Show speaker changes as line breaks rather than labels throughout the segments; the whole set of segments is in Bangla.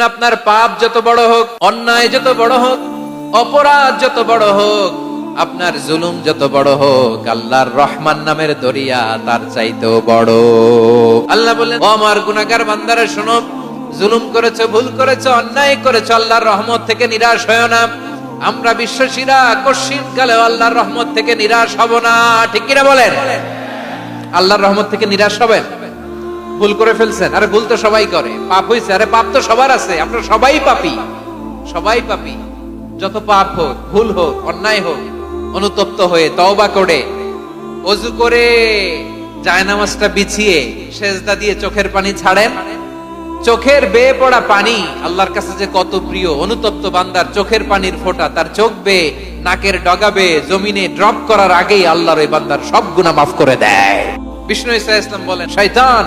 আপনার পাপ যত বড় হোক, অন্যায় যত বড় হোক, অপরাধ যত বড় হোক, আপনার জুলুম যত বড় হোক, আল্লাহর রহমান নামের দরিয়া তার চাইতেও বড়। আল্লাহ বললেন, ও আমার গুনাহগার বান্দারা শোনো, জুলুম করেছো, ভুল করেছো, অন্যায় করেছো, আল্লাহর রহমত থেকে নিরাশ হয়ো না। আমরা বিশ্বাসীরা কশিন কালেও আল্লাহর রহমত থেকে নিরাশ হব না। ঠিক কিনা বলেন? আল্লাহর রহমত থেকে নিরাশ হবেন? ভুল করে ফেলছেন, আরে ভুল তো সবাই করে। পাপ হয়েছে, আরে পাপ তো সবার আছে। আপনারা সবাই পাপী, সবাই পাপী। যত পাপ হোক, ভুল হোক, অন্যায় হোক, অনুতপ্ত হয়ে তওবা করে, ওযু করে, জায়নামাজটা বিছিয়ে সেজদা দিয়ে চোখের পানি ছাড়েন। চোখের বেয়ে পড়া পানি আল্লাহর কাছে যে কত প্রিয়। অনুতপ্ত বান্দার চোখের পানির ফোঁটা তার চোখ বেয়ে, নাকের ডগা বেয়ে জমিনে ড্রপ করার আগেই আল্লাহর ওই বান্দার সব গুনাহ মাফ করে দেয়। বিষ্ণু ঈসা ইসলাম বলেন, শয়তান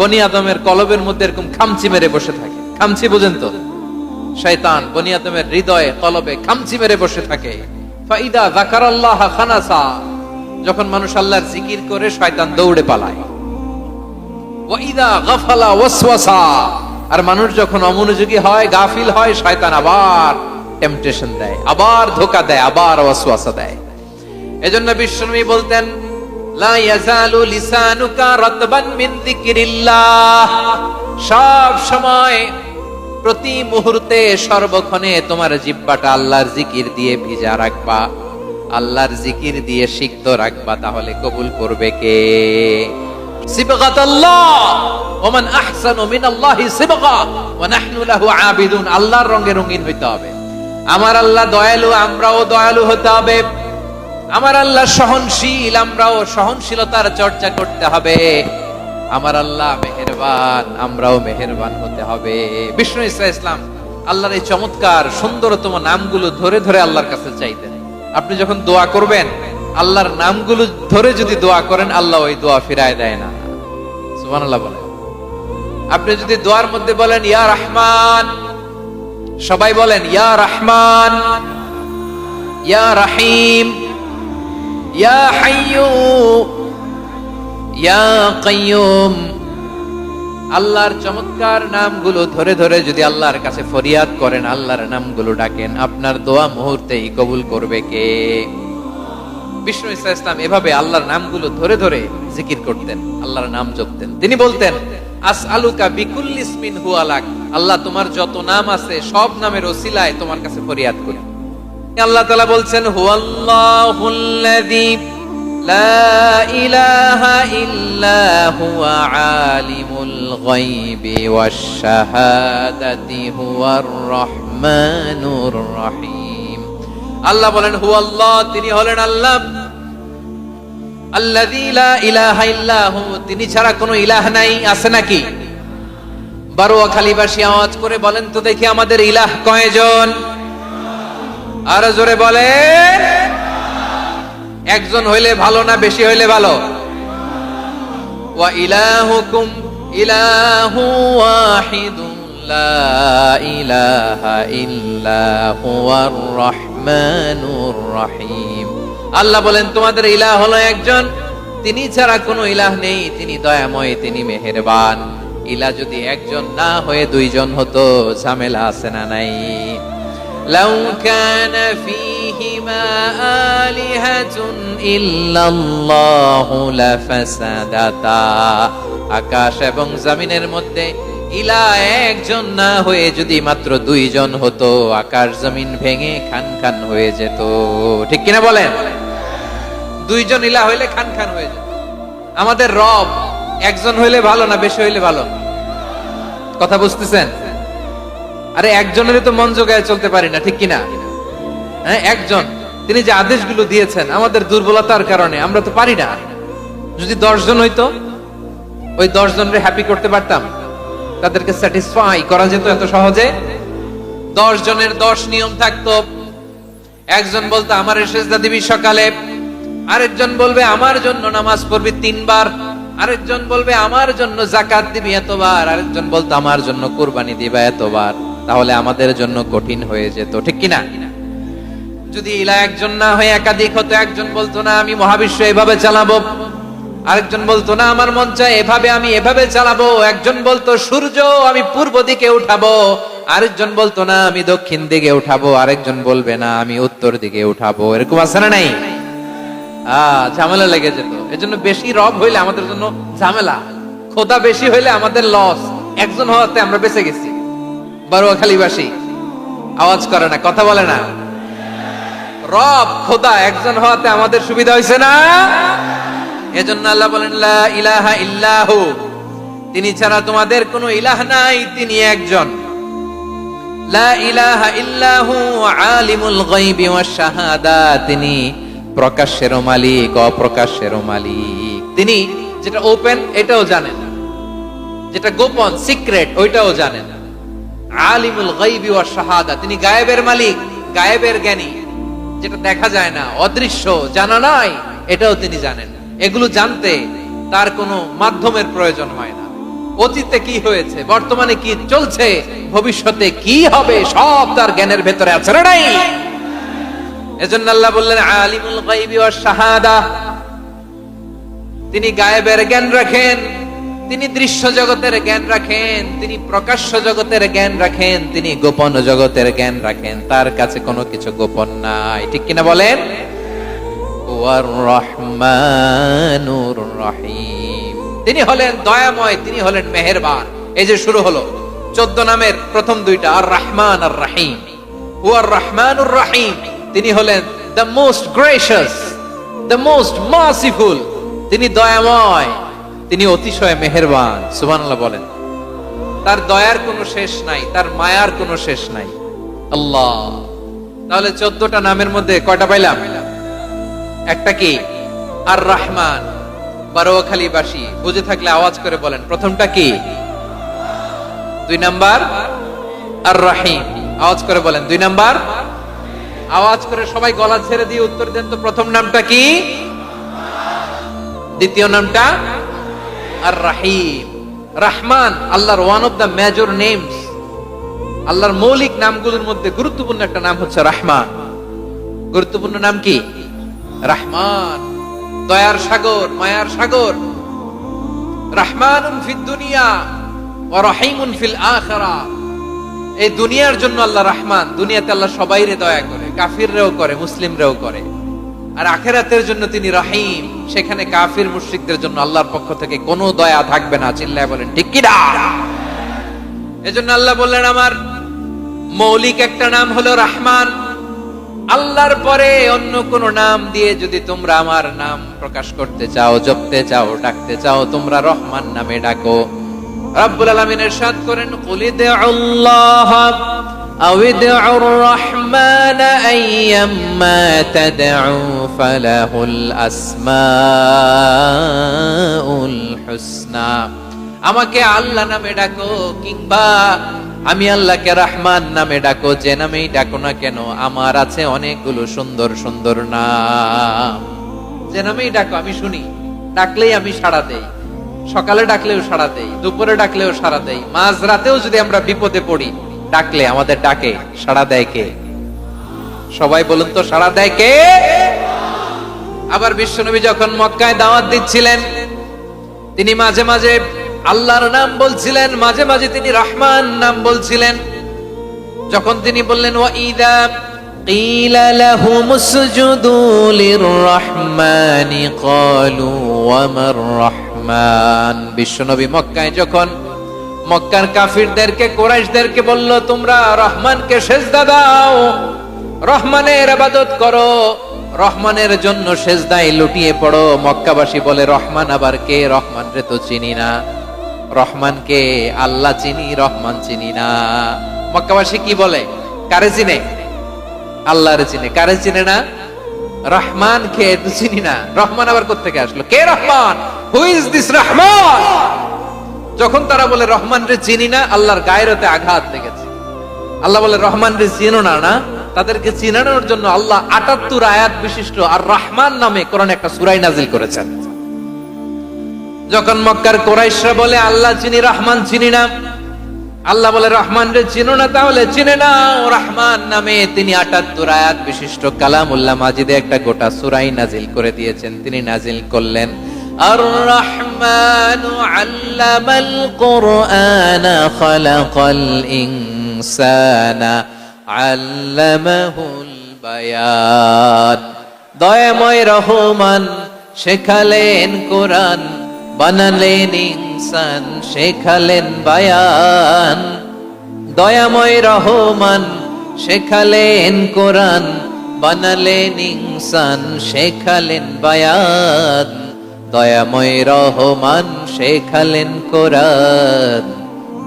বনি আদমের কলবের মধ্যে এরকম খামচি মেরে বসে থাকে। খামচি বুঝেন তো? শয়তান বনি আদমের হৃদয়ে, কলবে খামচি মেরে বসে থাকে। ফাইদা যাকারাল্লাহ খানাসা, যখন মানুষ আল্লাহর জিকির করে শয়তান দৌড়ে পালায়। ওয়াইদা গাফালা ওয়াসওয়াসা, আর মানুষ যখন অমনোযোগী হয়, গাফিল হয়, শয়তান আবার টেম্পটেশন দেয়, আবার ধোঁকা দেয়, আবার ওয়াসওয়াসা দেয়। এজন্য বিশ্বনবী বলতেন, লা ইয়াজালু লিসানুকা রাতবান মিন যিকরিল্লাহ, সব সময়, প্রতি মুহূর্তে, সর্বক্ষণে তোমার জিহ্বাটা আল্লাহর জিকির দিয়ে ভিজা রাখবা, আল্লাহর জিকির দিয়ে সিক্ত রাখবা। তাহলে কবুল করবে কে? সিবগাতাল্লাহ, ওমান আহসানু মিনাল্লাহি সিবগা ওয়া নাহনু লাহু আবিদুন। আল্লাহর রঙে রঙিন হইতে হবে। আমার আল্লাহ দয়ালু, আমরাও দয়ালু হতে হবে। আমার আল্লাহ সহনশীল, আমরাও সহনশীলতার চর্চা করতে হবে। আমার আল্লাহ মেহেরবান, আমরাও মেহেরবান হতে হবে। বিষ্ণু ঈসা ইসলাম আল্লাহর এই চমৎকার সুন্দরতম নামগুলো ধরে ধরে আল্লাহর কাছে চাইতেন। আপনি যখন দোয়া করবেন, আল্লাহর নামগুলো ধরে যদি দোয়া করেন, আল্লাহ ওই দোয়া ফিরায় দেয় না। সুবহানাল্লাহ বলেন। আপনি যদি দোয়ার মধ্যে বলেন ইয়া রহমান, সবাই বলেন ইয়া রহমান, ইয়া রহিম, ইয়া হাইয়্যু, ইয়া কাইয়্যুম, আল্লাহর চমৎকার নামগুলো ধরে ধরে যদি আল্লাহর কাছে ফরিয়াদ করেন, আল্লাহর নামগুলো ডাকেন, আপনার দোয়া মুহূর্তেই কবুল করবে কে? বিষ্ণু ঈসা ইসলাম এভাবে আল্লাহর নামগুলো ধরে ধরে জিকির করতেন, আল্লাহর নাম জপতেন। তিনি বলতেন, আসআলুকা বিকুল্লি ইসমিন হুয়া লাক, আল্লাহ তোমার যত নাম আছে সব নামের ওসিলায় তোমার কাছে ফরিয়াদ করি। আল্লাহ তাআলা বলছেন, হুয়াল্লাহুল্লাযী লা ইলাহা ইল্লা হুয়া আলিমুল গায়বি ওয়াশ শাহাদাতি হুয়ার রহমানুর রহিম। আল্লাহ বলেন, হুয়াল্লাহ, তিনি হলেন আল্লাহ, আল্লাযী লা ইলাহা ইল্লা হু, তিনি ছাড়া কোনো ইলাহ নাই। আছে নাকি? বারোয়াখালীবাসী আওয়াজ করে বলেন তো দেখি, আমাদের ইলাহ কয়জন? আর জোরে বলেন। একজন হইলে ভালো না বেশি হইলে ভালো? ওয়া ইলাহুকুম ইলাহু ওয়াহিদুন লা ইলাহা ইল্লা হুয়ার রহমানুর রহিম। আল্লাহ বলেন, তোমাদের ইলাহ হলো একজন, তিনি ছাড়া কোনো ইলাহ নেই, তিনি দয়াময়, তিনি মেহেরবান। ইলাহ যদি একজন না হয়ে দুইজন হতো, ঝামেলা আছে না নাই? লাউ কানা ফীহিমা আলিহাতুন ইল্লাল্লাহু লাফাসাদাতা, আকাশ এবং জমিনের মধ্যে ইলাহ একজন না হয়ে যদি মাত্র দুইজন হতো, আকাশ জমিন ভেঙে খান খান হয়ে যেত। ঠিক কিনা বলেন? দুইজন ইলাহ হইলে খান খান হয়ে যেত। আমাদের রব একজন হইলে ভালো না বেশি হইলে ভালো? কথা বুঝতেছেন? আরে একজনেরই তো মন জোগায় চলতে পারি না, ঠিক কিনা? হ্যাঁ, একজন, তিনি যে আদেশগুলো দিয়েছেন আমাদের দুর্বলতার কারণে আমরা তো পারি না। যদি 10 জন হইতো, ওই 10 জনরে হ্যাপি করতে পারতাম, তাদেরকে স্যাটিসফাই করা যেত এত সহজে। 10 জনের 10 নিয়ম থাকতো। একজন বলতো আমার সেজদা দিবি সকালে, আরেকজন বলবে আমার জন্য নামাজ পড়বি 3 বার, আরেকজন বলবে আমার জন্য যাকাত দিবি এতবার, আরেকজন বলতো আমার জন্য কুরবানি দিবা এতবার। তাহলে আমাদের জন্য কঠিন হয়ে যেত, ঠিক কিনা? যদি ইলাহ একজন না হয়ে একাধিক হতো, একজন বলতো না আমি মহাবিশ্ব এভাবে চালাবো, আরেকজন বলতো না আমার মন চায় এভাবে, আমি এভাবে চালাবো। একজন বলতো সূর্য আমি পূর্ব দিকে উঠাবো, আরেকজন বলতো না আমি দক্ষিণ দিকে উঠাবো, আরেকজন বলবে না আমি উত্তর দিকে উঠাবো। এরকম আছে না নাই? ঝামেলা লেগে যেত। এজন্য বেশি রব হইলে আমাদের জন্য ঝামেলা, খোদা বেশি হইলে আমাদের লস। একজন হওয়াতে আমরা বেঁচে গেছি। বারোয়াখালীবাসী আওয়াজ করে না, কথা বলে না। রব খোদা একজন হওয়াতে আমাদের সুবিধা হয়েছে না? এজন্য আল্লাহ বলেন লা ইলাহা ইল্লাহু, তিনি ছাড়া তোমাদের কোনো ইলাহ নাই, তিনি একজন। লা ইলাহা ইল্লাহু আলিমুল গায়বি ওয়াশ শাহাদা, তিনি প্রকাশ্যেরও মালিক অপ্রকাশ্যেরও মালিক। তিনি যেটা ওপেন এটাও জানেন, যেটা গোপন সিক্রেট ওইটাও জানেন। আলিমুল গায়বি ওয়াশ শাহাদা, তিনি গায়েবের মালিক, গায়েবের জ্ঞানী, যেটা দেখা যায় না, অদৃশ্য, জানা নাই, এটাও তিনি জানেন। এগুলো জানতে তার কোনো মাধ্যমের প্রয়োজন হয় না। অতীতে কি হয়েছে, বর্তমানে কি চলছে, ভবিষ্যতে কি হবে, সব তার জ্ঞানের ভেতরে আছে না নাই? এজন্য আল্লাহ বললেন আলিমুল গায়বি ওয়াশ শাহাদা, তিনি গায়েবের জ্ঞান রাখেন, তিনি দৃশ্য জগতের জ্ঞান রাখেন, তিনি প্রকাশ্য জগতের জ্ঞান রাখেন, তিনি গোপন জগতের জ্ঞান রাখেন। তার কাছে কোনো কিছু গোপন নাই, ঠিক কিনা বলেন? ওয়ার রহমানুর রহিম, তিনি হলেন দয়াময়, তিনি হলেন মেহেরবান। এই যে শুরু হলো 14 নামের প্রথম দুইটা, আর রহমান আর রহিম। ওয়ার রহমানুর রহিম, তিনি হলেন the most gracious, the most merciful, তিনি দয়াময়, তিনি অতিশয় মেহেরবান। সুবহানাল্লাহ বলেন। তার দয়ার কোনো শেষ নাই, তার মায়ার কোনো শেষ নাই। আল্লাহ, তাহলে 14টা নামের মধ্যে কয়টা পাইলাম? একটা কি? আর রহমান। বারোয়াখালীবাসী বুঝে থাকলে আওয়াজ করে বলেন, প্রথমটা কি? 2 নাম্বার আর রহিম। আওয়াজ করে বলেন 2 নাম্বার। আওয়াজ করে সবাই গলা ছেড়ে দিয়ে উত্তর দেন তো, প্রথম নামটা কি? দ্বিতীয় নামটা? আর রহিম। রহমান আল্লাহর one of the major names, আল্লাহর মৌলিক নামগুলোর মধ্যে গুরুত্বপূর্ণ একটা নাম হচ্ছে রহমান। গুরুত্বপূর্ণ নাম কি? রহমান, দয়ার সাগর, মায়ার সাগর। রহমানুন ফিদ দুনিয়া ওয়া রহিমুন ফিল আখিরাহ। এই দুনিয়ার জন্য আল্লাহ রহমান, দুনিয়াতে আল্লাহ সবাইরে দয়া করে, কাফিররেও করে, মুসলিমরেও করে। আর আখিরাতের জন্য তিনি রহিম, সেখানে কাফির মুশরিকদের জন্য আল্লাহর পক্ষ থেকে কোনো দয়া থাকবে না। চিল্লায় বলেন ঠিক কি না? এজন্য আল্লাহ বললেন আমার মৌলিক একটা নাম হলো রহমান। আল্লাহর পরে অন্য কোন নাম দিয়ে যদি তোমরা আমার নাম প্রকাশ করতে চাও, জপতে চাও, ডাকতে চাও, তোমরা রহমান নামে ডাকো। রব্বুল আলামিন ইরশাদ করেন কুলিদুল্লাহ আও ইদউর রহমান আইয়াম্মা তাদউ ফালাহুল আসমাউল হুসনা। আমাকে আল্লাহ নামে ডাকো, কিংবা আমি আল্লাহকে রহমান নামে ডাকো, যে নামেই ডাকো না কেন আমার আছে অনেকগুলো সুন্দর সুন্দর নাম। যে নামেই ডাকো আমি শুনি, ডাকলেই আমি সাড়া দেই। সকালে ডাকলেও সাড়া দেই, দুপুরে ডাকলেও সাড়া দেই, মাঝ রাতেও যদি আমরা বিপদে পড়ি, ডাকলে আমাদের ডাকে সাড়া দেয় কে? সবাই বলুন তো, সাড়া দেয় কে? আবার বিশ্বনবী যখন মক্কায় দাওয়াত দিচ্ছিলেন, তিনি মাঝে মাঝে আল্লাহর নাম বলছিলেন, মাঝে মাঝে তিনি রহমান নাম বলছিলেন। যখন তিনি বললেন ওয়াইদা কিলা লাহুমুসজুদু লিররহমানি ক্বালু ওয়ামার রহমান। বিশ্বনবী মক্কায় যখন মক্কার কাফিরদেরকে, কুরাইশদেরকে বলল তোমরা রহমানকে সেজদা দাও, রহমানের ইবাদত করো, রহমানের জন্য সেজদায় লুটিয়ে পড়ো, মক্কাবাসী বলে রহমান আবার কে? রহমান রে তো চিনি না। রহমানকে আল্লাহ চিনি, রহমান চিনি না। মক্কাবাসী কি বলে? কারে চিনে? আল্লাহরে চিনে। কারে চিনে না? রহমান কে তো চিনি না। রহমান আবার কোত্থেকে আসলো? কে Rahman? Who is this Rahman? যখন তারা বলে রহমান রে চিনি না, আল্লাহর গায়রতে আঘাত লেগেছে। আল্লাহ বলে রহমান রে চিনো না, না? তাদেরকে চিনানোর জন্য আল্লাহ ৭৮ আয়াত বিশিষ্ট আর রহমান নামে কোরআনে একটা সূরা নাযিল করেছেন। যখন মক্কার কুরাইশরা বলে আল্লাহ চিনি, রহমান চিনি না, আল্লাহ বলে রহমান রে চিনো না, তাহলে চিনে নাও রহমান নামে। তিনি ৭৮ আয়াত বিশিষ্ট কালামুল্লাহ মাজিদে একটা গোটা সূরা নাযিল করে দিয়েছেন। তিনি নাযিল করলেন আর রহমানু আল্লামাল কুরআনা খালাকাল ইনসানা আল্লামাহুল বায়ান। দয়াময় রহমান শেখালেন কোরআন, বানালেন ইনসান শেখালেন বায়ান। দয়াময় রহমান শেখালেন কোরআন, বানালেন ইনসান শেখালেন বায়ান। দয়াময় রহমান শেখালেন কোরআন,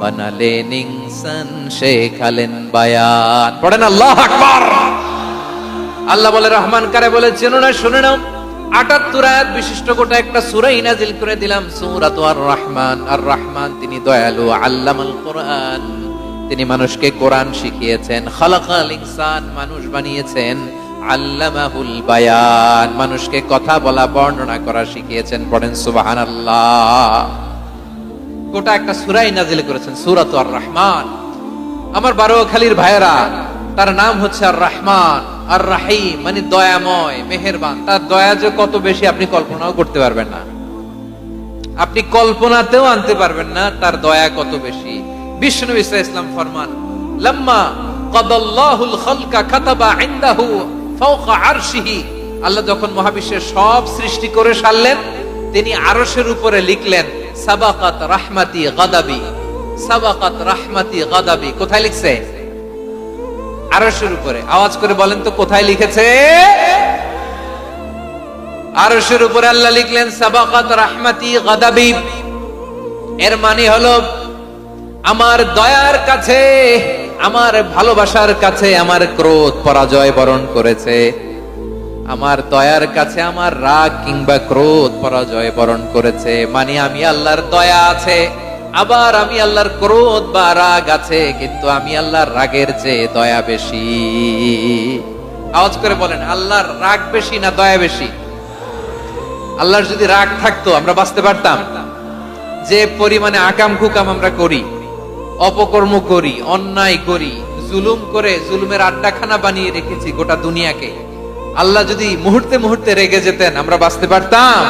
বানালেন ইনসান শেখালেন বায়ান। পড়েন আল্লাহু আকবার। আল্লাহ বলে রহমান কারে বলে চেনো না, শুনে নাও। ৭৮ আয়াত বিশিষ্ট গোটা একটা সূরাই নাজিল করে দিলাম, সূরাতু আর রহমান। আর রহমান তিনি দয়ালু, আল্লামাল কোরআন তিনি মানুষকে কোরআন শিখিয়েছেন, খালাকাল ইনসান মানুষ বানিয়েছেন, আল্লামাহুল বায়ান মানুষকে কথা বলা বর্ণনা করা শিখিয়েছেন। পড়েন সুবহানাল্লাহ। গোটা একটা সূরাই নাজিল করেছেন, সূরাতু আর রহমান। আমার বারোখালীর ভাইয়েরা, তার নাম হচ্ছে আর রহমান আর রাহিম, মানে দয়াময় মেহেরবান। তার দয়া যে কত বেশি আপনি কল্পনাও করতে পারবেন না, আপনি কল্পনাতেও আনতে পারবেন না তার দয়া কত বেশি। বিষ্ণু ইসলাম ফরমান, লাম্মা কাদাল্লাহুল খালকা কাতাবা ইনদাহু ফাওকা আরশিহি। আল্লাহ যখন মহাবিশ্বের সব সৃষ্টি করে সারলেন, তিনি আরশের উপরে লিখলেন সাবাকাত রাহমাতি গাদাবি, সাবাকাত রাহমাতি গাদাবি। কোথায় লিখছে? আরশের উপরে। আওয়াজ করে বলেন তো কোথায় লিখেছে? আরশের উপরে আল্লাহ লিখলেন সাবাকাত রাহমাতি গাদাবি। এর মানে হলো আমার দয়ার কাছে, আমার ভালোবাসার কাছে আমার ক্রোধ পরাজয় বরণ করেছে। আমার দয়ার কাছে আমার রাগ কিংবা ক্রোধ পরাজয় বরণ করেছে। মানে আমি আল্লাহর দয়া আছে, আবার আমি আল্লাহর ক্রোধ বা রাগ আছে, কিন্তু আমি আল্লাহর রাগের চেয়ে দয়া বেশি। আওয়াজ করে বলেন, আল্লাহর রাগ বেশি না দয়া বেশি? আল্লাহর যদি রাগ থাকতো আমরা বাঁচতে পারতাম? যে পরিমাণে আকাম কুকাম আমরা করি, অপকর্ম করি, অন্যায় করি, জুলুম করে জুলুমের আড্ডাখানা বানিয়ে রেখেছি গোটা দুনিয়াকে, আল্লাহ যদি মুহূর্তে মুহূর্তে রেগে যেতেন আমরা বাঁচতে পারতাম?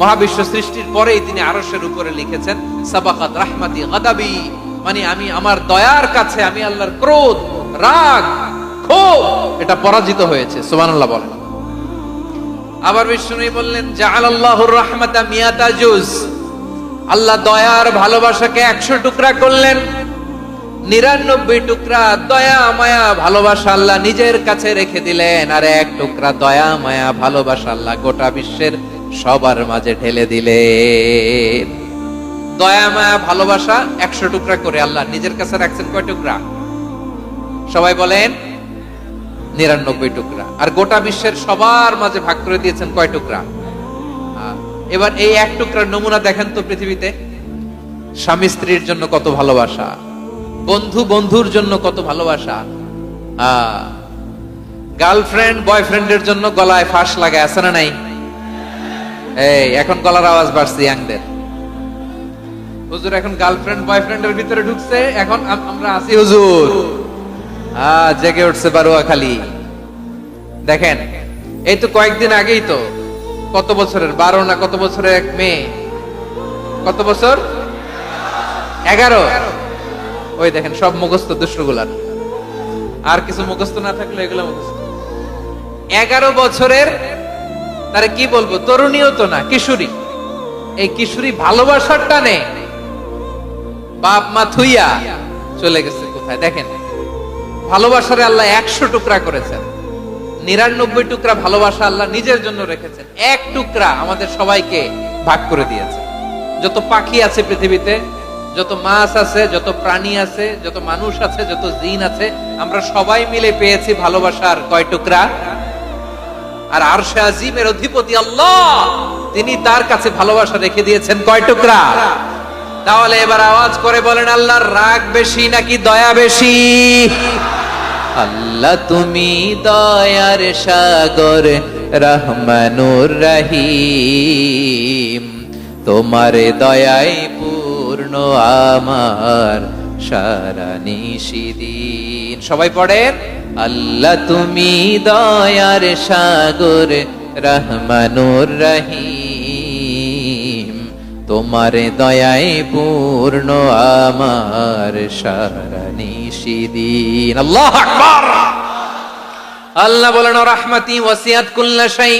মহাবিশ্ব সৃষ্টির পরেই তিনি আরশের উপরে লিখেছেন সাবাকাত রাহমাতি গাদাবি, মানে আমি আমার দয়ার কাছে আমি আল্লাহর ক্রোধ, রাগ, ক্ষোভ এটা পরাজিত হয়েছে। সুবহানাল্লাহ বলেন। আবার বিষ্ণু বললেন জাআলাল্লাহুর রাহমাতা মিয়াতা জুজ। আল্লাহ দয়ার ভালোবাসাকে 100 টুকরা করলেন, 99 টুকরা দয়া মায়া ভালোবাসা আল্লাহ নিজের কাছে রেখে দিলেন, আর 1 টুকরা দয়া মায়া ভালোবাসা আল্লাহ গোটা বিশ্বের সবার মাঝে ঢেলে দিলেন। দয়া মায়া ভালোবাসা 100 টুকরা করে আল্লাহ নিজের কাছে রাখছেন কয় টুকরা? সবাই বলেন 99 টুকরা। আর গোটা বিশ্বের সবার মাঝে ভাগ করে দিয়েছেন কয় টুকরা? এবার এই 1 টুকরার নমুনা দেখেন তো পৃথিবীতে। স্বামী স্ত্রীর জন্য কত ভালোবাসা, বন্ধু বন্ধুর জন্য কত ভালোবাসা, গার্লফ্রেন্ড বয়ফ্রেন্ডের জন্য গলায় ফাঁস লাগায় আছে না নাই? এই এখন গলার আওয়াজ বাড়ছে ইয়াংদের। হুজুর এখন গার্লফ্রেন্ড বয়ফ্রেন্ডের ভিতরে ঢুকছে, এখন আমরা আছি হুজুর। জেগে উঠছে বারোয়াখালী। দেখেন এই তো কয়েকদিন আগেই তো, কত বছরের 12 না কত বছরের এক মেয়ে, কত বছর? 11। ওই দেখেন সব মুখস্থ দুষ্টগুলার, আর কিছু মুখস্থ না থাকলে এগুলো মুখস্থ। 11 বছরের, তারে কি বলবো, তরুণীও তো না, কিশোরী। এই কিশোরী ভালোবাসার টানে বাপ মা থুইয়া চলে গেছে কোথায়? দেখেন ভালোবাসারে আল্লাহ 100 টুকরা করেছেন, 99 টুকরা ভালোবাসা আল্লাহ নিজের জন্য রেখেছেন, 1 টুকরা আমাদের সবাইকে ভাগ করে দিয়েছে। যত পাখি আছে পৃথিবীতে, যত মাছ আছে, যত প্রাণী আছে, যত মানুষ আছে, যত জিন আছে, আমরা সবাই মিলে পেয়েছি ভালোবাসার কয় টুকরা? আর আরশে আজিমের অধিপতি আল্লাহ, তিনি তার কাছে ভালোবাসা রেখে দিয়েছেন কয় টুকরা? তাহলে এবার আওয়াজ করে বলেন, আল্লাহর রাগ বেশি নাকি দয়া বেশি? আল্লাহ তুমি দয়ার সাগর, রহমানুর রহিম, তোমার দয়ায় পূর্ণ আমার সারা নিশিদিন। সবাই পড়েন, আল্লাহ তুমি দয়ার সাগর, রহমানুর রহিম, তোমার দয়ায় পূর্ণ আমার সারা নিশিদিন। আল্লাহু আকবার। আল্লাহ বলেন রাহমাতি ওয়াসিয়াত কুল্লা শাই,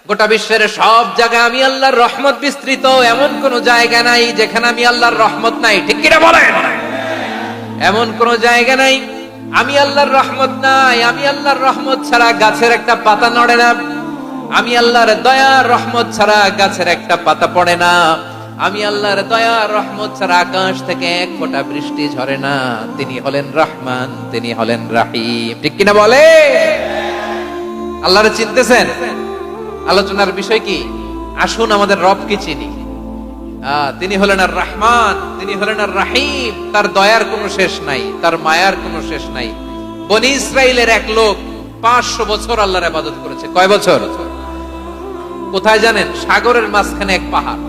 গোটা বিশ্বের সব জায়গায় আমি আল্লাহর রহমত বিস্তৃত, এমন কোন জায়গা নাই যেখানে আমি আল্লাহর রহমত নাই। ঠিক কিনা বলেন? এমন কোন জায়গা নাই আমি আল্লাহর রহমত নাই। আমি আল্লাহর রহমত ছাড়া গাছের একটা পাতা নড়ে না, আমি আল্লাহর দয়া রহমত ছাড়া গাছের একটা পাতা পড়ে না, আমি আল্লাহর দয়া রহমত ছাড়া আকাশ থেকে এক ফোঁটা বৃষ্টি ঝরে না। তিনি হলেন রহমান, তিনি হলেন রাহিম। ঠিক কিনা বলে? আল্লাহরে চিনতেছেন? আলোচনার বিষয় কি? আসুন আমাদের রব কি চিনি। তিনি হলেন আর রহমান, তিনি হলেন আর রাহিম। তার দয়ার কোনো শেষ নাই, তার মায়ার কোনো শেষ নাই। বনি ইসরাইলের এক লোক 500 বছর আল্লাহর ইবাদত করেছে। কয় বছর? কোথায় জানেন? সাগরের মাঝখানে এক পাহাড়,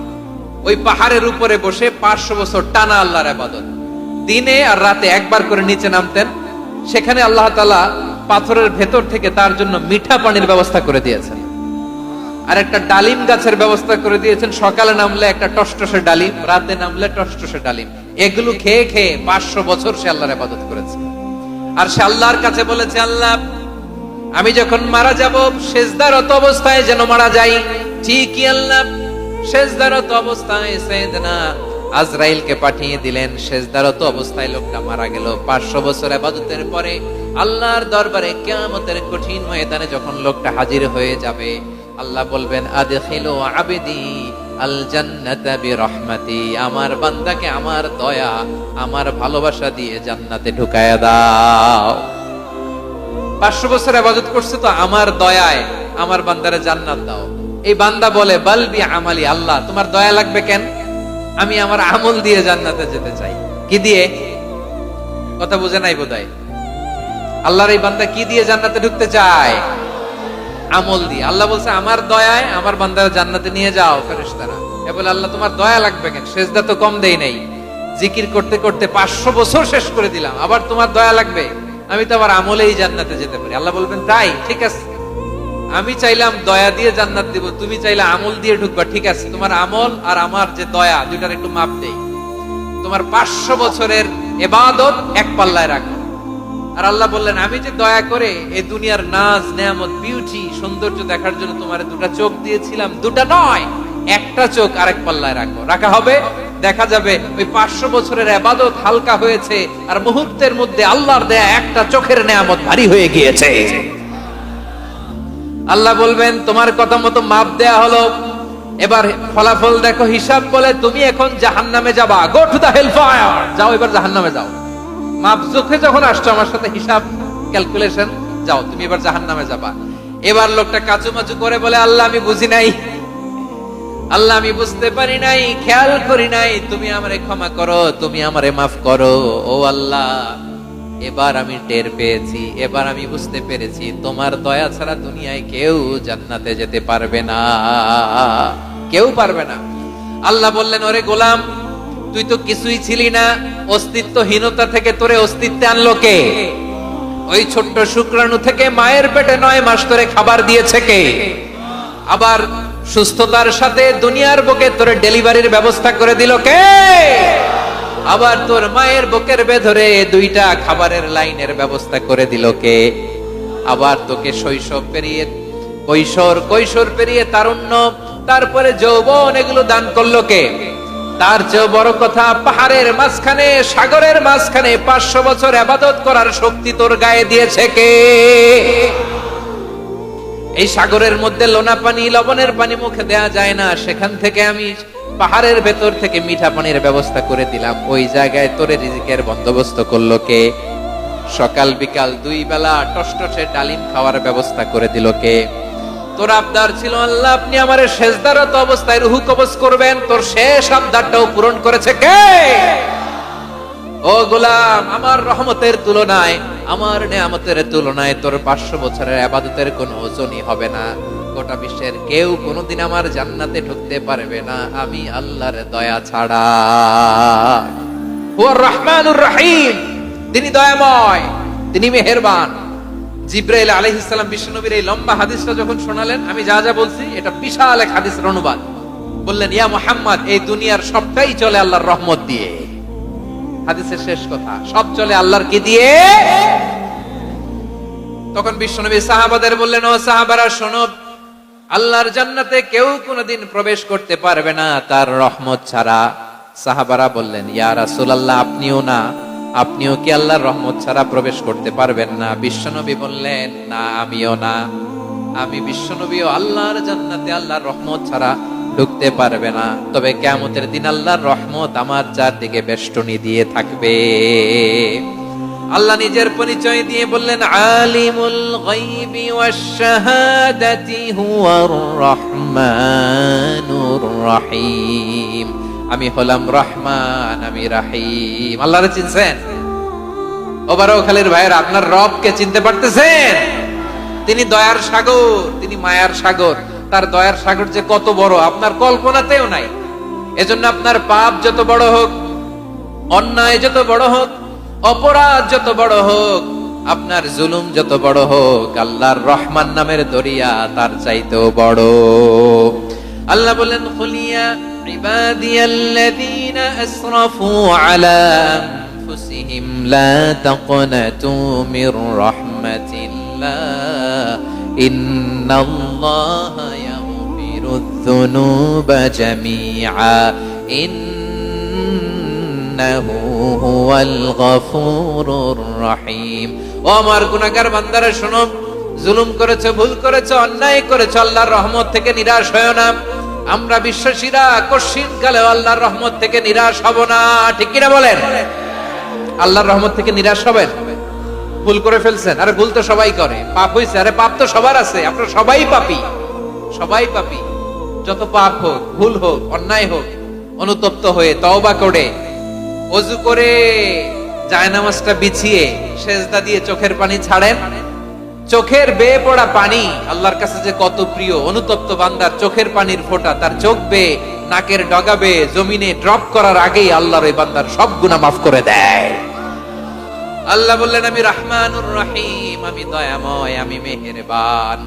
ওই পাহাড়ের উপরে বসে 500 বছর টানা আল্লাহর ইবাদত। দিনে আর রাতে একবার করে নিচে নামতেন। সেখানে আল্লাহ তাআলা পাথরের ভেতর থেকে তার জন্য মিঠা পানির ব্যবস্থা করে দিয়েছেন, আর একটা ডালিম গাছের ব্যবস্থা করে দিয়েছেন। সকালে নামলে একটা টসটসে ডালিম, রাতে নামলে টসটসে ডালিম। এগুলো খেয়ে খেয়ে 500 বছর সে আল্লাহর ইবাদত করেছে। আর সে আল্লাহর কাছে বলেছে, আল্লাহ আমি যখন মারা যাব সেজদারত অবস্থায় যেন মারা যাই। ঠিকই আল্লাহ সেজদারত অবস্থায় সাইয়েদনা আজরাইলকে পাঠিয়ে দিলেন। সেজদারত অবস্থায় লোকটা মারা গেল। 500 বছর ইবাদতের পরে আল্লাহর দরবারে কিয়ামতের কঠিন ময়দানে যখন লোকটা হাজির হয়ে যাবে, আল্লাহ বলবেন আদখিলু আবদি আল জান্নাতা বিরহমাতি, আমার বান্দাকে আমার দয়া, আমার ভালোবাসা দিয়ে জান্নাতে ঢুকায়া দাও। 500 বছর ইবাদত করছে তো আমার দয়ায় আমার বান্দারে জান্নাত দাও। এই বান্দা বলে বালবি আমালি, আল্লাহ তোমার দয়া লাগবে কেন? আমি আমার আমল দিয়ে জান্নাতে যেতে চাই। কি দিয়ে? কথা বুঝে নাই বোধহয়। আল্লাহর এই বান্দা কি দিয়ে জান্নাতে ঢুকতে চায়? আমল দিয়ে। আল্লাহ বলছে আমার দয়ায় আমার বান্দারা জান্নাতে নিয়ে যাও ফেরেশতারা। এ বলে আল্লাহ তোমার দয়া লাগবে কেন? সেজদা তো কম দেই নাই, জিকির করতে করতে 500 বছর শেষ করে দিলাম, আবার তোমার দয়া লাগবে? আমি তো আবার আমলেই জান্নাতে যেতে পারি। আল্লাহ বলবেন তাই, ঠিক আছে, আমি চাইলাম দয়া দিয়ে জান্নাত দিব, তুমি চাইলে আমল দিয়ে ঢুকবা। ঠিক আছে, তোমার আমল আর আমার যে দয়া দুইটার একটু মাপ দেই। তোমার 500 বছরের ইবাদত এক পাল্লায় রাখো। আর আল্লাহ বললেন আমি যে দয়া করে এই দুনিয়ার নাজ নেয়ামত বিউটি সৌন্দর্য দেখার জন্য তোমার দুটা চোখ দিয়েছিলাম, দুটা নয় একটা চোখ আরেক পাল্লায় রাখো। রাখা হবে, দেখা যাবে ওই 500 বছরের ইবাদত হালকা হয়েছে, আর মুহূর্তের মধ্যে আল্লাহর দেয়া একটা চোখের নেয়ামত ভারী হয়ে গিয়েছে। আল্লাহ বলবেন তোমার কথা মতো মাপ দেয়া হলো, এবার ফলাফল দেখো, হিসাব বলে তুমি এখন জাহান্নামে যাবা। Go to the hell fire, যাও এবার জাহান্নামে যাও। মাপ চোখে যখন আসছো আমার সাথে হিসাব ক্যালকুলেশন, যাও তুমি এবার জাহান্নামে যাবা। এবার লোকটা কাচুমাচু করে বলে আল্লাহ আমি বুঝি নাই, আল্লাহ আমি বুঝতে পারি নাই, খেয়াল করি নাই, তুমি আমারে ক্ষমা করো, তুমি আমারে মাফ করো। ও আল্লাহ এবার আমি টের পেয়েছি, এবার আমি বুঝতে পেরেছি তোমার দয়া ছাড়া দুনিয়ায় কেউ জান্নাতে যেতে পারবে না, কেউ পারবে না। আল্লাহ বললেন ওরে গোলাম তুই তো কিছুই ছিলি না, অস্তিত্বহীনতা থেকে তোরে অস্তিত্বে আনলো কে? ওই ছোট্ট শুক্রাণু থেকে মায়ের পেটে 9 মাস ধরে খাবার দিয়েছে কে? আবার সুস্থতার সাথে দুনিয়ার বুকে তোরে ডেলিভারির ব্যবস্থা করে দিল কে? আবার তোর মায়ের বুকের ভেতরে 2টা খাবারের লাইনের ব্যবস্থা করে দিল কে? আবার তোকে শৈশব পেরিয়ে কৈশোর পেরিয়ে তারুণ্য, তারপরে যৌবন, এগুলো দান করলো কে? তার চেয়ে বড় কথা, পাহাড়ের মাঝখানে সাগরের মাঝখানে 500 বছর ইবাদত করার শক্তি তোর গায়ে দিয়েছে কে? এই সাগরের মধ্যে লোনা পানি, লবণের পানি মুখে দেয়া যায় না, সেখান থেকে আমি পাহাড়ের ভেতর থেকে মিঠা পানির ব্যবস্থা করে দিলাম। ওই জায়গায় তোরে রিজিকের বন্দোবস্ত করলো কে? সকাল বিকাল 2 বেলা টসটসে ডালিম খাওয়ার ব্যবস্থা করে দিল কে? তোর আবদার ছিল আল্লাহ আপনি আমারে সেজদারত অবস্থায় রূহ কবজ করবেন, তোর শেষ আবদারটাও পূরণ করেছে কে? ও গোলাম আমার রহমতের তুলনায়, আমার নেয়ামতের তুলনায় তোর 500 বছরের ইবাদতের কোনো ওজনই হবে না। গোটা বিশ্বের কেউ কোনোদিন আমার জান্নাতে ঢুকতে পারবে না আমি আল্লাহর দয়া ছাড়া। হুয়ার রহমানুর রহিম, তিনি দয়াময়, তিনি মেহেরবান। জিবরাইল আলাইহিস সালাম বিশ্বনবীর এই লম্বা হাদিসটা যখন শোনালেন, আমি যা যা বলছি এটা বিশাল এক হাদিসের অনুবাদ, বললেন, ইয়া মুহাম্মদ, এই দুনিয়ার সবটাই চলে আল্লাহর রহমত দিয়ে। হাদিসের শেষ কথা, সব চলে আল্লাহর কি দিয়ে? তখন বিশ্বনবী সাহাবাদের বললেন, ও সাহাবারা শোনো, আল্লাহর জান্নাতে কেউ কোনোদিন প্রবেশ করতে পারবে না তার রহমত ছাড়া। সাহাবারা বললেন, ইয়া রাসূলুল্লাহ, আপনিও না? আপনিও কি আল্লাহর রহমত ছাড়া প্রবেশ করতে পারবেন না? বিশ্বনবী বললেন, না, আমিও না। আমি বিশ্বনবীও আল্লাহর জান্নাতে আল্লাহর রহমত ছাড়া ঢুকতে পারবে না। তবে কিয়ামতের দিন আল্লাহর রহমত আমার চারদিকে বেষ্টনী দিয়ে থাকবে। আল্লাহ নিজের পরিচয় দিয়ে বললেন, আলিমুল গায়বি ওয়াশ শাহাদাতি হুয়ার রহমানুর রহিম। আমি হলাম রহমান, আমি রাহিম। আল্লাহরে চিনছেন? ওবারখালীর ভাইয়েরা, আপনার রবকে চিনতে পারতেছেন? তিনি দয়ার সাগর, তিনি মায়ার সাগর। তার দয়ার সাগর যে কত বড় আপনার কল্পনাতেও নাই। এজন্য আপনার পাপ যত বড় হোক, অন্যায় যত বড় হোক, অপরাধ যত বড় হোক, আপনার জুলুম যত বড় হোক, আল্লাহর রহমান নামের দরিয়া তার চাইতেও বড়। আল্লাহ বলেন, খুলিয়া ইবাদিয়াল্লাযীনা আসরাফু আলা আনফুসিহিম লা তাকনাতু মির রাহমাতিল্লাহ ইন্নাল্লাহা ইয়াগফিরুয যুনুবা জামিআ ইন্নাহু হুয়াল গফুরুর রহিম। ও আমার গুনাহগার বান্দারা শোনো, জুলুম করেছো, ভুল করেছো, অন্যায় করেছো, আল্লাহর রহমত থেকে নিরাশ হয়ো না। আমরা বিশ্বাসীরা কঠিন কালে আল্লাহর রহমত থেকে নিরাশ হব না, ঠিক কিনা বলেন? আল্লাহর রহমত থেকে নিরাশ হবেন? ভুল করে ফেলছেন, আরে ভুল তো সবাই করে। পাপ হইছে, আরে পাপ তো সবার আছে। আপনারা সবাই পাপী, সবাই পাপী। যত পাপ হোক, ভুল হোক, অন্যায় হোক, অনুতপ্ত হয়ে তওবা করে, ওযু করে, জায়নামাজটা বিছিয়ে সেজদা দিয়ে চোখের পানি ছাড়েন। চোখের বেয়ে পড়া পানি আল্লাহর কাছে যে কত প্রিয়। অনুতপ্ত বান্দার চোখের পানির ফোঁটা তার চোখ বেয়ে, নাকের ডগা বেয়ে জমিনে ড্রপ করার আগেই আল্লাহর ওই বান্দার সব গুনাহ মাফ করে দেয়। আল্লাহ বললেন, আমি রহমানুর রহিম, আমি দয়াময়, আমি মেহেরবান।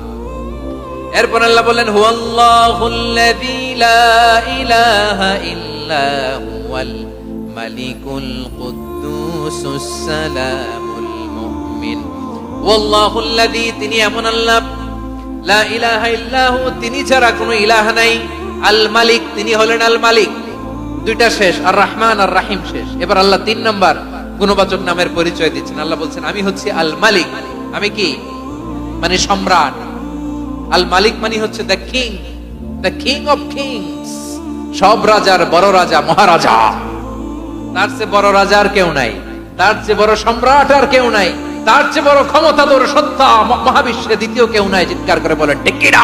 এরপর আল্লাহ বললেন, হুয়াল্লাহুল্লাযী লা ইলাহা ইল্লা হুয়াল মালিকুল কুদ্দুসুস সালামুল মুমিন। ওয়াল্লাহুল্লাযী, তিনি এমন আল্লাহ, লা ইলাহা ইল্লাহু, তিনি ছাড়া কোনো ইলাহ নাই। আল মালিক, তিনি হলেন আল মালিক। দুইটা শেষ, আর রহমান আর রাহিম শেষ। এবার আল্লাহ 3 নাম্বার গুণবাচক নামের পরিচয় দিচ্ছেন। আল্লাহ বলছেন, আমি হচ্ছি আল মালিক। আমি কি? মানে সম্রাট। আল মালিক মানে হচ্ছে the king, the king of kings. সব রাজার বড় রাজা, মহারাজা। তার চেয়ে বড় রাজা আর কেউ নাই, তার চেয়ে বড় সম্রাট আর কেউ নাই, তার চেয়ে বড় ক্ষমতাধর সত্তা মহাবিশ্বে দ্বিতীয় কেউ নাই। চিৎকার করে বলেন ঠিক কিনা?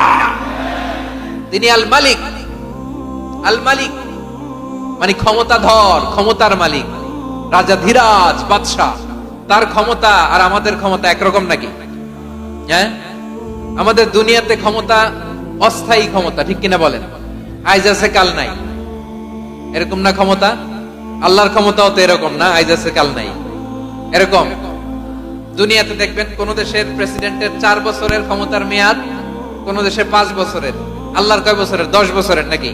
তিনি আল মালিক। আল মালিক মানে ক্ষমতাধর, ক্ষমতার মালিক, রাজা ধীরাজ বাদশাহ। তার ক্ষমতা আর আমাদের ক্ষমতা একরকম নাকি? হ্যাঁ, আমাদের দুনিয়াতে ক্ষমতা অস্থায়ী ক্ষমতা, ঠিক কিনা বলেন? আইজ আছে কাল নাই, এরকম না ক্ষমতা? আল্লাহর ক্ষমতাও তো এরকম না, আইজ আছে কাল নাই এরকম। দুনিয়াতে দেখবেন কোন দেশের প্রেসিডেন্টের 4 বছরের ক্ষমতার মেয়াদ, কোন দেশে 5 বছরের। আল্লাহর কয় বছরের? 10 বছরের নাকি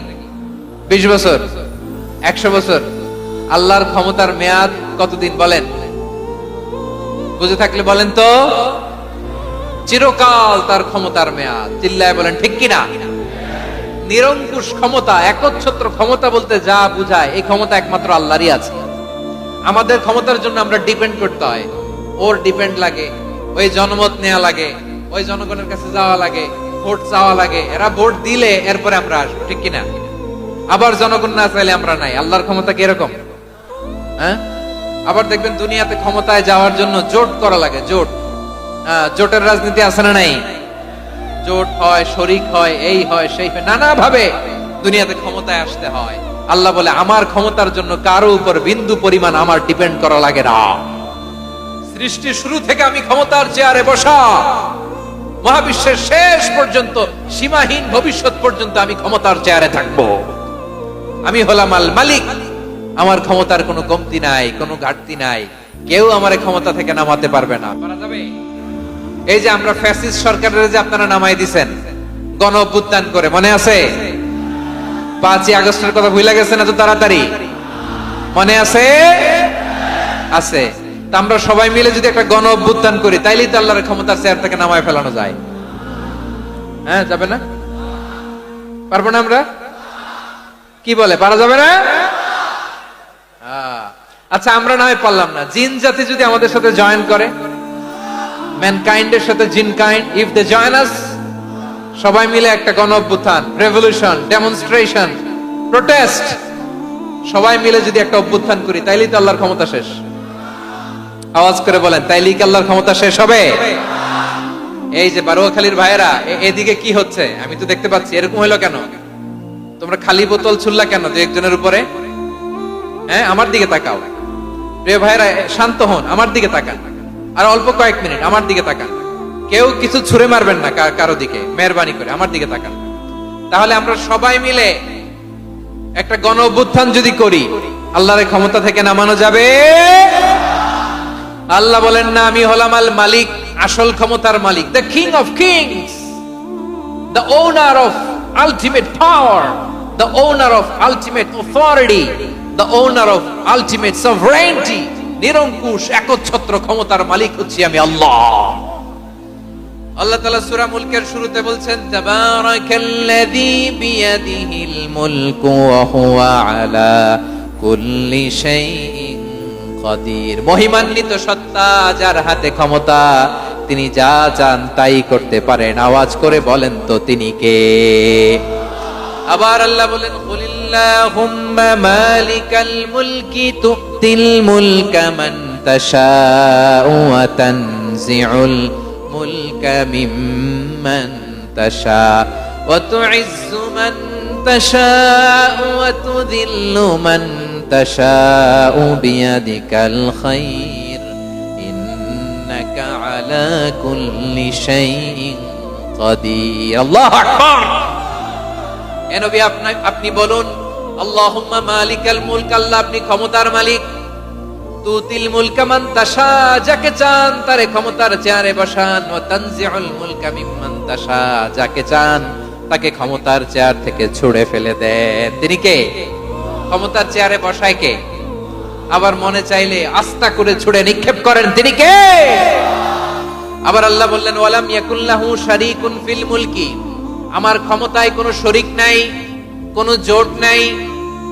20 বছর, 100 বছর। আল্লাহর ক্ষমতার মেয়াদ কতদিন বলেন? বুঝে থাকলে বলেন তো। চিরকাল তার ক্ষমতার মেয়াদ। চিল্লায় বলেন ঠিক কিনা? নিরঙ্কুশ ক্ষমতা, একচ্ছত্র ক্ষমতা বলতে যা বুঝায়, এই ক্ষমতা একমাত্র আল্লাহরই আছে। আমাদের ক্ষমতার জন্য আমরা ডিপেন্ড করতে হয়, ওর ডিপেন্ড লাগে, ওই জনমত নেওয়া লাগে, ওই জনগণের কাছে যাওয়া লাগে, ভোট চাওয়া লাগে। এরা ভোট দিলে এরপরে আমরা আসবো, ঠিক কিনা? আবার জনগণ না চাইলে আমরা নাই। আল্লাহর ক্ষমতা কি এরকম? হ্যাঁ, আবার দেখবেন দুনিয়াতে ক্ষমতায় যাওয়ার জন্য জোট করা লাগে। জোট, জোটের রাজনীতি আছে না নাই? জোট হয়, শরিক হয়, এই হয়, সেই হয়, নানা ভাবে দুনিয়াতে ক্ষমতায় আসতে হয়। আল্লাহ বলে, আমার ক্ষমতার জন্য কারো উপর বিন্দু পরিমাণ আমার ডিপেন্ড করা লাগে না। সৃষ্টির শুরু থেকে আমি ক্ষমতার চেয়ারে বসা, মহাবিশ্বের শেষ পর্যন্ত, সীমাহীন ভবিষ্যৎ পর্যন্ত আমি ক্ষমতার চেয়ারে থাকবো। আমি হলাম আল মালিক। আমার ক্ষমতার কোনো কমতি নাই, কোনো ঘাটতি নাই। কেউ আমার ক্ষমতা থেকে নামাতে পারবে না। পারা যাবে? এই যে আমরা ফ্যাসিস্ট সরকারের যে আপনারা নামাই দিছেন গণ অভ্যুত্থান করে, মনে আছে? 5ই আগস্টের কথা ভুলে গেছেন এত তাড়াতাড়ি? মনে আছে? আছে। তা আমরা সবাই মিলে যদি একটা গণ অভ্যুত্থান করি, তাইলেই তো আল্লাহর ক্ষমতার চেয়ার থেকে নামায় ফেলানো যায়। হ্যাঁ, যাবে না? পারবো না আমরা? কি বলে, পারা যাবে না? আচ্ছা, আমরা না হয় পারলাম না, জিন জাতি যদি আমাদের সাথে জয়েন করে, ম্যানকাইন্ডের সাথে জিনকাইন্ড, ইফ দে জয়েন আস, সবাই মিলে একটা গণ অভ্যুত্থান, রেভলিউশন, ডেমনস্ট্রেশন, প্রোটেস্ট, সবাই মিলে যদি একটা অভ্যুত্থান করি, তাইলেই তো আল্লাহর ক্ষমতা শেষ। আওয়াজ করে বলেন, তাইলেই কি আল্লাহর ক্ষমতা শেষ হবে? এই যে বারুয়াখালীর ভাইয়েরা, এদিকে কি হচ্ছে আমি তো দেখতে পাচ্ছি, এরকম হইলো কেন? তোমরা খালি বোতল ছুড়লা কেন দু একজনের উপরে? হ্যাঁ, আমার দিকে তাকাও। প্রিয় ভাইয়েরা, শান্ত হন, আমার দিকে তাকান, আর অল্প কয়েক মিনিট আমার দিকে তাকান। কেউ কিছু ছুঁড়ে মারবেন না কারো দিকে, মেহরবানি করে আমার দিকে তাকান। তাহলে আমরা সবাই মিলে একটা গণ অভ্যুত্থান যদি করি, আল্লাহর ক্ষমতা থেকে নামানো যাবে। আল্লাহ বলেন না, আমি হলাম আল মালিক, আসল ক্ষমতার মালিক, the king of kings, the owner of ultimate power, the owner of ultimate authority, the owner of ultimate sovereignty. নিরঙ্কুশ একচ্ছত্র ক্ষমতার মালিক হচ্ছি আমি আল্লাহ। আল্লাহ তাআলা সূরা মুলকের শুরুতে বলছেন, তাবারাকাল্লাযী বিয়াদিহিল মুলকু ওয়া হুয়া আলা কুল্লি শাইইন কাদির। মহিমান্বিত সত্তা, যার হাতে ক্ষমতা, তিনি যা চান তাই করতে পারেন। আওয়াজ করে বলেন তো তিনি কে? আবার আল্লাহ বলেন, কুলিল্লাহুম্মা মালিকাল মুলকি তুতিল মুলকা মান তাশাউ ওয়া তানজিউল মুলকা মিম্মান তাশা ওয়া তুইজ্জু মান তাশাউ ওয়া তুযিল্লু মান তাশাউ বিয়াদিকাল খায়র ইন্নাকা আলা কুল্লি শাইইন কাদির। আল্লাহু আকবার। এ নবী, আপনি বলুন, আল্লাহুম্মা মালিকাল মুলক, আল্লাহ আপনি ক্ষমতার মালিক, তুতিল মুলকা মান তাশা, যাকে চান তারে ক্ষমতার চেয়ারে বসান, ওয়া তানজিউল মুলকা মিম্মান তাশা, যাকে চান তাকে ক্ষমতার চেয়ার থেকে ছুঁড়ে ফেলে দেন। তিনি কে? ক্ষমতার চেয়ারে বসায় কে? আবার মনে চাইলে আস্থা করে ছুঁড়ে নিক্ষেপ করেন, তিনি কে? আবার আল্লাহ বললেন, ওয়ালাম ইয়াকুল্লাহু শারীকুন ফিল মুলকি, আমার ক্ষমতায় কোনো শরীক নাই, কোনো জোট নাই,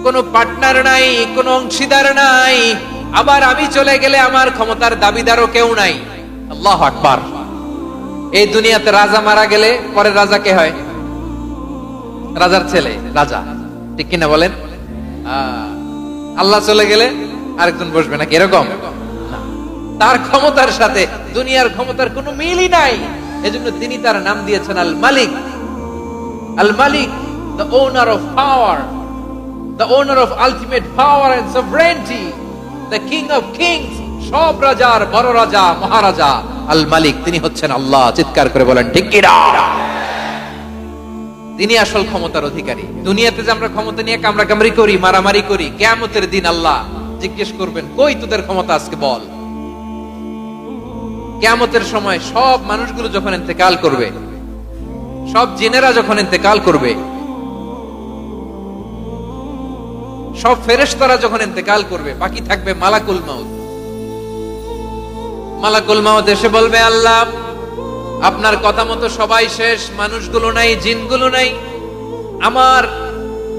কোনো পার্টনার নাই, কোনো অংশীদার নাই। আবার আমি চলে গেলে আমার ক্ষমতার দাবিদারও কেউ নাই। আল্লাহু আকবার। এই দুনিয়াতে রাজা মারা গেলে পরে রাজা কে হয়? রাজার ছেলে রাজা, ঠিক কিনা বলেন? আল্লাহ চলে গেলে আরেকজন বসবে নাকি এরকম? তার ক্ষমতার সাথে দুনিয়ার ক্ষমতার কোনো মিলই নাই। এজন্য তিনি তার নাম দিয়েছেন আল মালিক। আল মালিক, the owner of power, the owner of ultimate power and sovereignty, the king of kings, সব রাজার বড় রাজা, মহারাজা আল মালিক, তিনি হচ্ছেন আল্লাহ। চিৎকার করে বলেন ঠিক কি না? তিনি আসল ক্ষমতার অধিকারী। দুনিয়াতে যে আমরা ক্ষমতা নিয়ে কামড়াকামড়ি করি, মারামারি করি, কিয়ামতের দিন আল্লাহ জিজ্ঞেস করবেন, কই তোদের ক্ষমতা আজকে বল। কিয়ামতের সময় সব মানুষগুলো যখন ইন্তেকাল করবে, সব জিনেরা যখন ইন্তেকাল করবে, সব ফেরেশতারা যখন ইন্তেকাল করবে, বাকি থাকবে মালাকুল মাউত। মালাকুল মাউত এসে বলবে, আল্লাহ আপনার কথা মতো সবাই শেষ, মানুষগুলো নাই, জিনগুলো নাই, আমার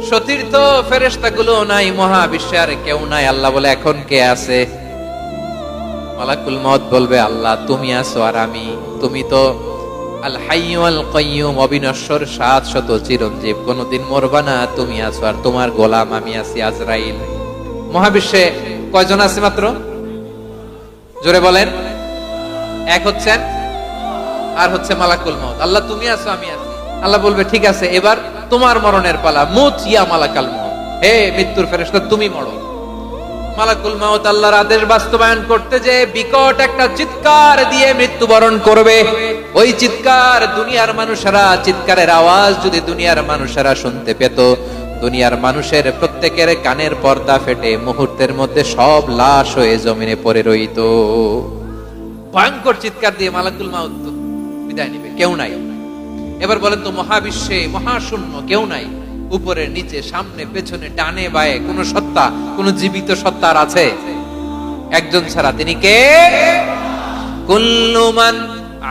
সতীর্থ ফেরেশতাগুলো নাই, মহাবিশ্বে আর কেউ নাই। আল্লাহ বলে, এখন কে আছে? মালাকুল মাউত বলবে, আল্লাহ তুমি আছো আর আমি। তুমি তো আল হাইয়্যু আল কাইয়্যুম, অবিনশ্বর, শাশ্বত, চিরঞ্জীব, কোনদিন মরবা না, তুমি আছো, আর তোমার গোলাম আমি আছি আজরাইল। মহাবিশ্বে কয়জন আছে মাত্র? জোরে বলেন। এক হচ্ছেন, আর হচ্ছে মালাকুল মাউত। আল্লাহ তুমি আছো, আমি আছি। আল্লাহ বলবে, ঠিক আছে, এবার তোমার মরণের পালা, মুত ইয়া মালাকাল মাউত, হে মৃত্যুর ফেরেশতা তুমি মরো। মালাকুল মাউত আল্লাহর আদেশ বাস্তবায়ন করতে যে বিকট একটা চিৎকার দিয়ে মৃত্যুবরণ করবে। ওই চিৎকার দুনিয়ার মানুষেরা, চিৎকারের আওয়াজ যদি দুনিয়ার মানুষেরা শুনতে পেত, দুনিয়ার মানুষের প্রত্যেকের কানের পর্দা ফেটে মুহূর্তের মধ্যে সব লাশ হয়ে জমিনে পড়ে রইত। ভয়ঙ্কর চিৎকার দিয়ে মালাকুল মাউত বিদায় নিবে, কেউ নাই। এবার বলেন তো, মহাবিশ্বে মহাশূন্য, কেউ নাই, উপরে নিচে সামনে পেছনে ডানে বায়ে কোন সত্তা, কোন জীবিত সত্তার আছে? একজন ছাড়া, তিনি কে? কুল্লু মান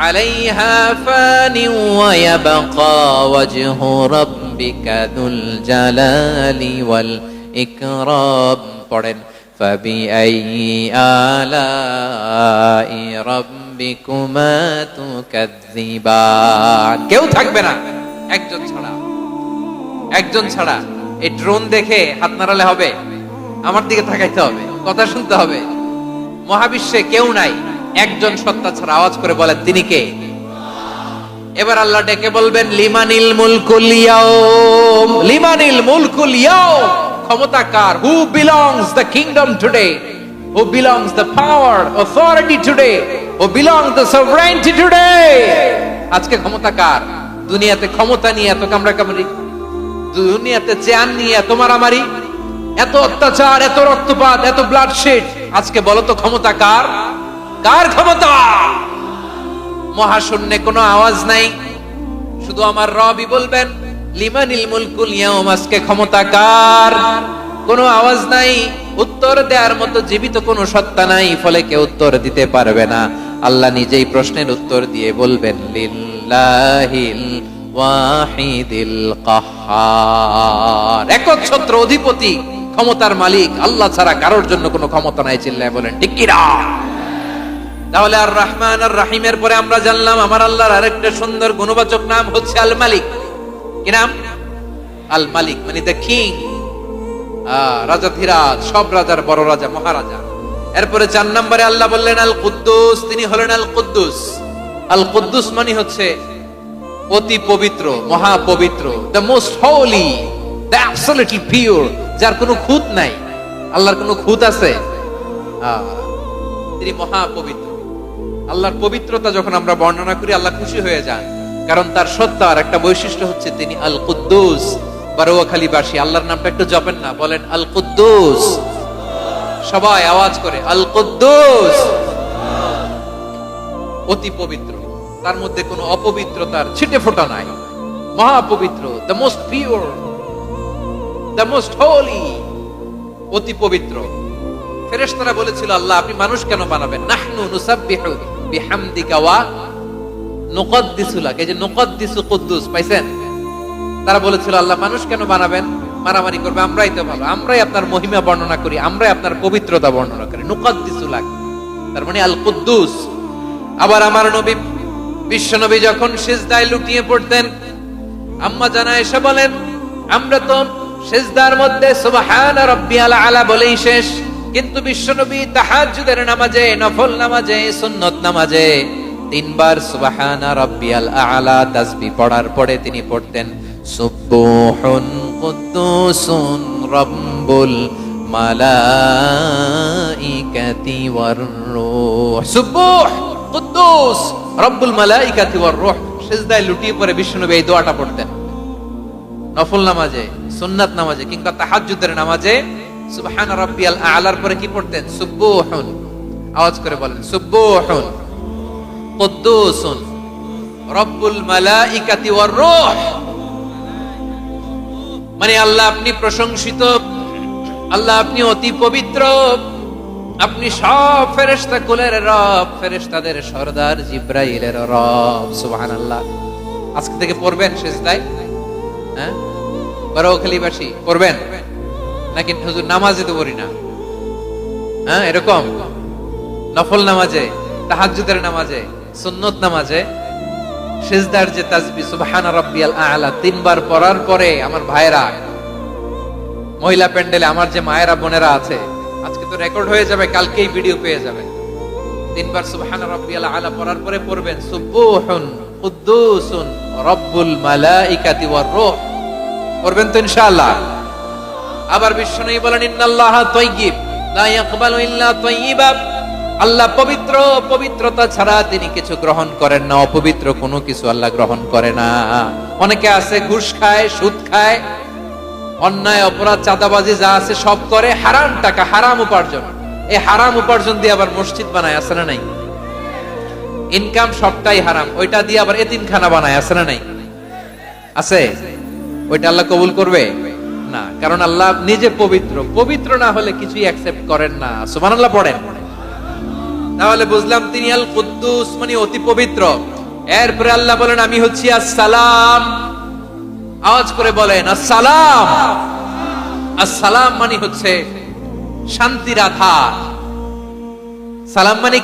আলাইহা ফানি ওয়া ইয়াবকা ওয়াজহু রাব্বিকা যুল জালালি ওয়াল ইকরাম। পড়েন, ফাবিআইয়ি আলাই রাব্বিকুমা তুকাযযিবান। কেউ থাকবে না একজন ছাড়া, একজন ছাড়া। এই ড্রোন দেখে হাত নাড়ালে হবে? আমার দিকে তাকাইতে হবে, কথা শুনতে হবে। মহাবিশ্বে কেউ নাই একজন সত্তা ছাড়া। আওয়াজ করে বলেন, তিনি কে? এবার আল্লাহ ডেকে বলবেন, লিমানিল মুলকুল ইয়াউম, লিমানিল মুলকুল ইয়াউম। ক্ষমতা কার? Who belongs the kingdom today, who belongs the power authority today, who belongs the sovereignty today. আজকে ক্ষমতা কার? দুনিয়াতে ক্ষমতা নিয়ে এত কামড়াকামড়ি, দুনিয়াতে চেয়ার নিয়ে এত মারামারি, এত অত্যাচার, এত রক্তপাত, এত ব্লাডশেড। আজকে বলো তো ক্ষমতা কার? কার ক্ষমতা? মহাশূন্যে কোনো আওয়াজ নাই, শুধু আমার রবই বলবেন, লিমানিল মুলকুল ইয়াউম। আজকে ক্ষমতা কার? কোনো আওয়াজ নাই, উত্তর দেওয়ার মতো জীবিত কোনো সত্তা নাই, ফলে কেউ উত্তর দিতে পারবে না। আল্লাহ নিজেই প্রশ্নের উত্তর দিয়ে বলবেন, লিল্লাহিল ওয়াহিদিল কাহ্হার। একচ্ছত্র অধিপতি, ক্ষমতার মালিক আল্লাহ ছাড়া কারোর জন্য কোনো ক্ষমতা নাই। চিল্লায় বলেন ঠিক কি না? তাহলে আর রহমান আর রাহিমের পরে আমরা জানলাম আমার আল্লাহর আরেকটা সুন্দর গুণবাচক নাম হচ্ছে আল মালিক। কি নাম? আল মালিক, মানে দ্য কিং, রাজাধিরাজ, সব রাজার বড় রাজা, মহারাজা। এরপরে 4 নম্বরে আল্লাহ বললেন আল কুদ্দুস, তিনি হলেন আল কুদ্দুস। আল কুদ্দুস মানে হচ্ছে অতি পবিত্র, মহা পবিত্র, the most Holi, the absolutely pure, যার কোনো খুঁত নাই। আল্লাহর কোনো খুঁত আছে? তিনি মহা পবিত্র। আল্লাহর পবিত্রতা যখন আমরা বর্ণনা করি আল্লাহ খুশি হয়ে যান, কারণ তার সত্তার একটা বৈশিষ্ট্য হচ্ছে তিনি আল কুদ্দুস। বারোয়াখালীবাসী আল্লাহর নামটা একটু জপেন না, বলেন আল কুদ্দুস। সবাই আওয়াজ করে আল কুদ্দুস। অতি পবিত্র, তার মধ্যে কোনো অপবিত্রতার ছিটে ফোঁটা নাই, মহা পবিত্র, the most pure, the most Holi, অতি পবিত্র। ফেরেশতারা বলেছিল, আল্লাহ আপনি মানুষ কেন বানাবেন? নাহনু নুসাব্বিহু বিহামদিকা ওয়া নুকদ্দিসু লাক। এই যে নুকদ্দিসু কুদ্দুস পাইছেন? তারা বলেছিল, আল্লাহ মানুষ কেন বানাবেন? মারামারি করবে, আমরাই তো ভালো, আমরাই আপনার মহিমা বর্ণনা করি, আমরাই আপনার পবিত্রতা বর্ণনা করি। নুকদ্দিসু লাক, তার মানে আল কুদ্দুস। আবার আমার নবী, বিশ্ব নবী যখন সিজদায় লুটিয়ে পড়তেন, আম্মা জানা এসে বলেন, আমরা তো সিজদার মধ্যে সুবহানা রাব্বিয়াল আলা বলেই শেষ, কিন্তু বিশ্বনবী তাহাজ্জুদের নামাজে, নফল নামাজে, সুন্নত নামাজে 3 বার সুবহানা রাব্বিয়াল আলা তাসবিহ পড়ার পরে তিনি পড়তেন সুবহুন কুদ্দুসুন রাব্বুল মালাইকাতি ওয়ার রূহ। সুবহ কুদ্দুস রব্বুল মালাইকাতি ওয়ার রূহ। সিজদায় লুটিয়ে পড়ে বিশ্বনবী এই দোয়াটা পড়তেন। নফল নামাজে, সুন্নাত নামাজে কিংবা তাহাজ্জুদের নামাজে সুবহান রাব্বিয়াল আলার পরে কি পড়তেন? সুবহুন। আওয়াজ করে বলেন, সুবহুন কুদ্দুসুন রব্বুল মালাইকাতি ওয়ার রূহ। মানে আল্লাহ আপনি প্রশংসিত, আল্লাহ আপনি অতি পবিত্র, আপনি সব ফেরেশতা কুলের রব, ফেরেশতাদের সরদার জিবরাইলের রব। সুবহানাল্লাহ। আজকে থেকে পড়বেন সিজদায়? হ্যাঁ, বারোখালীবাসী পড়বেন নাকি হুজুর নামাজে তো পড়ি না? হ্যাঁ, এরকম নফল নামাজে, তাহাজ্জুদের নামাজে, সুন্নত নামাজে সিজদার যে তাসবিহ সুবহানা রাব্বিয়াল আ'লা 3 বার পড়ার পরে আমার ভাইরা, মহিলা প্যান্ডেলে আমার যে মায়েরা বোনেরা আছে, আজকে তো রেকর্ড হয়ে যাবে, কালকেই ভিডিও পেয়ে যাবেন। 3 বার সুবহানা রাব্বিয়াল আ'লা পড়ার পরে পড়বেন সুবহুন কুদ্দুসুন রব্বুল মালাইকাতি ওয়ার রূহ। পড়বেন তো ইনশাআল্লাহ? আবার বিশ্বনবী বলেন, ইন্নাল্লাহা তাইয়্যিব লা ইয়াকবালু ইল্লা তাইয়্যিবা। আল্লাহ পবিত্র, পবিত্রতা ছাড়া তিনি কিছু গ্রহণ করেন না, অপবিত্র কোনো কিছু আল্লাহ গ্রহণ করে না। অনেকে আছে ঘুষ খায়, সুদ খায়, অন্যায় অপরাধ চাঁদাবাজি যা আছে সব করে, হারাম টাকা, হারাম উপার্জন। এই হারাম উপার্জন দিয়ে আবার মসজিদ বানায়, আছে না নাই? ইনকাম সবটাই হারাম, ওইটা দিয়ে আবার এতিমখানা বানায়, আছে না নাই? আছে। ওইটা আল্লাহ কবুল করবে না, কারণ আল্লাহ নিজে পবিত্র। পবিত্র না হলে কিছুই অ্যাকসেপ্ট করেন না। সুবহানাল্লাহ পড়েন। তাহলে বুঝলাম তিনি আল কুদ্দুস মানে অতি পবিত্র। এরপরে আল্লাহ বলেন আমি হচ্ছি আসসালাম। আওয়াজ করে বলেন আসসালাম। আসসালাম মানে হচ্ছে শান্তির আধার। সালাম মানে